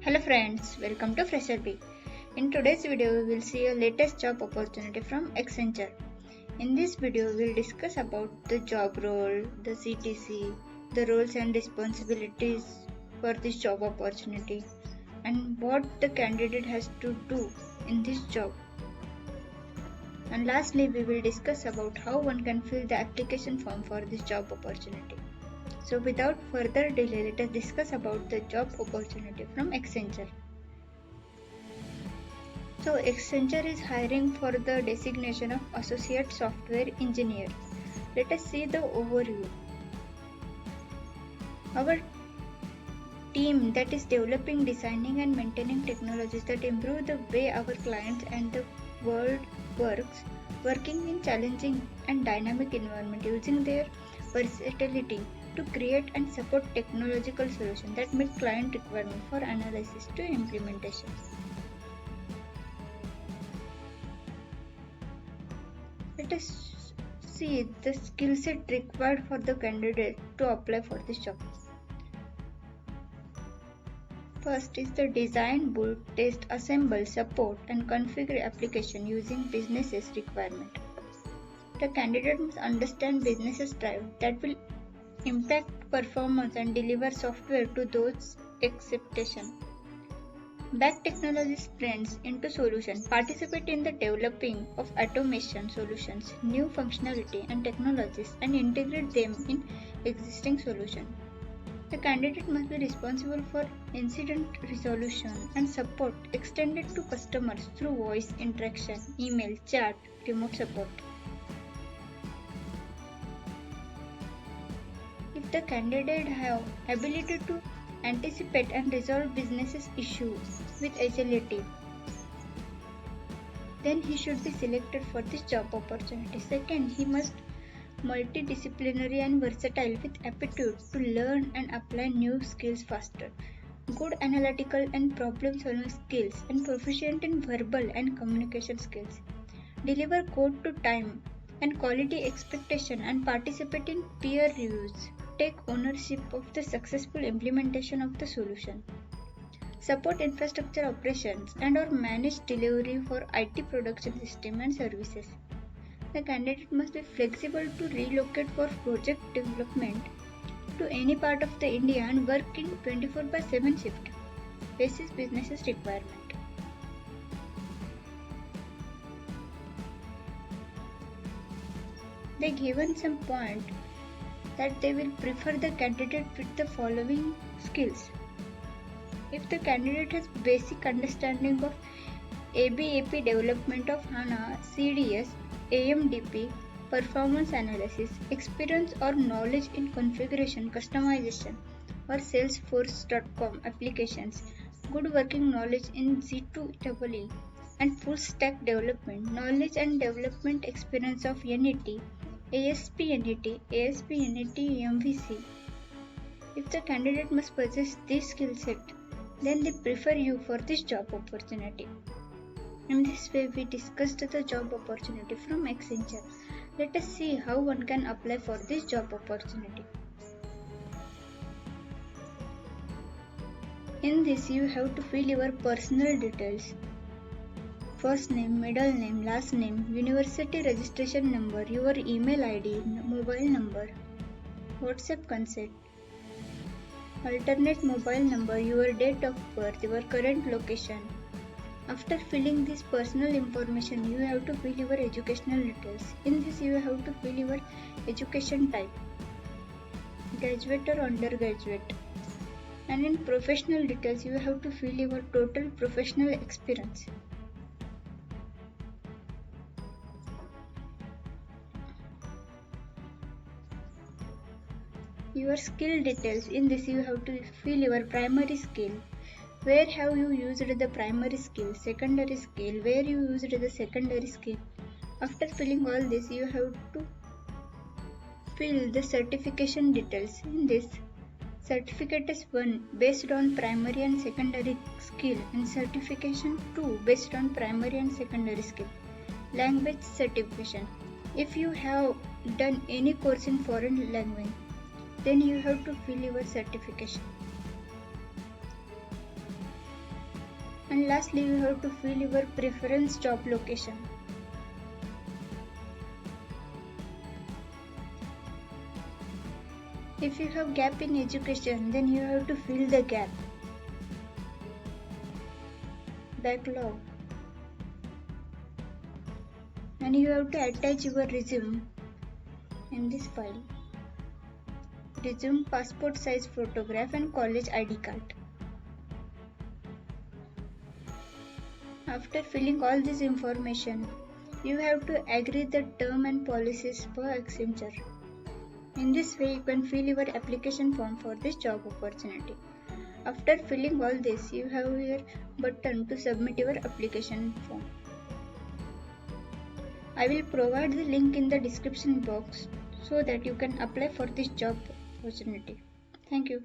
Hello friends, welcome to FresherBee. In today's video, we will see a latest job opportunity from Accenture. In this video, we will discuss about the job role, the CTC, the roles and responsibilities for this job opportunity, and what the candidate has to do in this job. And lastly, we will discuss about how one can fill the application form for this job opportunity. So without further delay, let us discuss about the job opportunity from Accenture. So Accenture is hiring for the designation of Associate Software Engineer. Let us see the overview. Our team that is developing, designing and maintaining technologies that improve the way our clients and the world works, working in challenging and dynamic environment using their versatility to create and support technological solutions that meet client requirement for analysis to implementation. Let us see the skill set required for the candidate to apply for this job. First is the design, build, test, assemble, support and configure application using business's requirement. The candidate must understand business's drive that will impact performance and deliver software to those expectations. Back technology sprints into solution, participate in the developing of automation solutions, new functionality and technologies and integrate them in existing solutions. The candidate must be responsible for incident resolution and support extended to customers through voice interaction, email, chat, remote support. If the candidate have ability to anticipate and resolve business issues with agility, then he should be selected for this job opportunity. Second, he must multidisciplinary and versatile with aptitude to learn and apply new skills faster. Good analytical and problem solving skills and proficient in verbal and communication skills. Deliver code to time and quality expectation and participate in peer reviews. Take ownership of the successful implementation of the solution. Support infrastructure operations and or manage delivery for IT production system and services. The candidate must be flexible to relocate for project development to any part of the India and work in 24/7 shift basis business's requirement. They given some point that they will prefer the candidate with the following skills. If the candidate has basic understanding of ABAP development of HANA, CDS, AMDP, performance analysis, experience or knowledge in configuration, customization or Salesforce.com applications, good working knowledge in G2EE and full stack development, knowledge and development experience of NET, ASP.NET, MVC. If the candidate must possess this skill set, then they prefer you for this job opportunity. In this way, we discussed the job opportunity from Accenture. Let us see how one can apply for this job opportunity. In this, you have to fill your personal details. First name, middle name, last name, university registration number, your email ID, mobile number, WhatsApp consent, alternate mobile number, your date of birth, your current location. After filling this personal information, you have to fill your educational details. In this, you have to fill your education type, graduate or undergraduate. And in professional details, you have to fill your total professional experience. Your skill details. In this, you have to fill your primary skill. Where have you used the primary skill, secondary skill, where you used the secondary skill. After filling all this, you have to fill the certification details. In this, certificate is 1 based on primary and secondary skill and certification 2 based on primary and secondary skill. Language certification. If you have done any course in foreign language, then you have to fill your certification. And lastly, you have to fill your preference job location. If you have gap in education, then you have to fill the gap. Backlog. And you have to attach your resume in this file. Resume, passport size photograph and college ID card. After filling all this information, you have to agree the term and policies for Accenture. In this way, you can fill your application form for this job opportunity. After filling all this, you have your button to submit your application form. I will provide the link in the description box so that you can apply for this job opportunity. Thank you.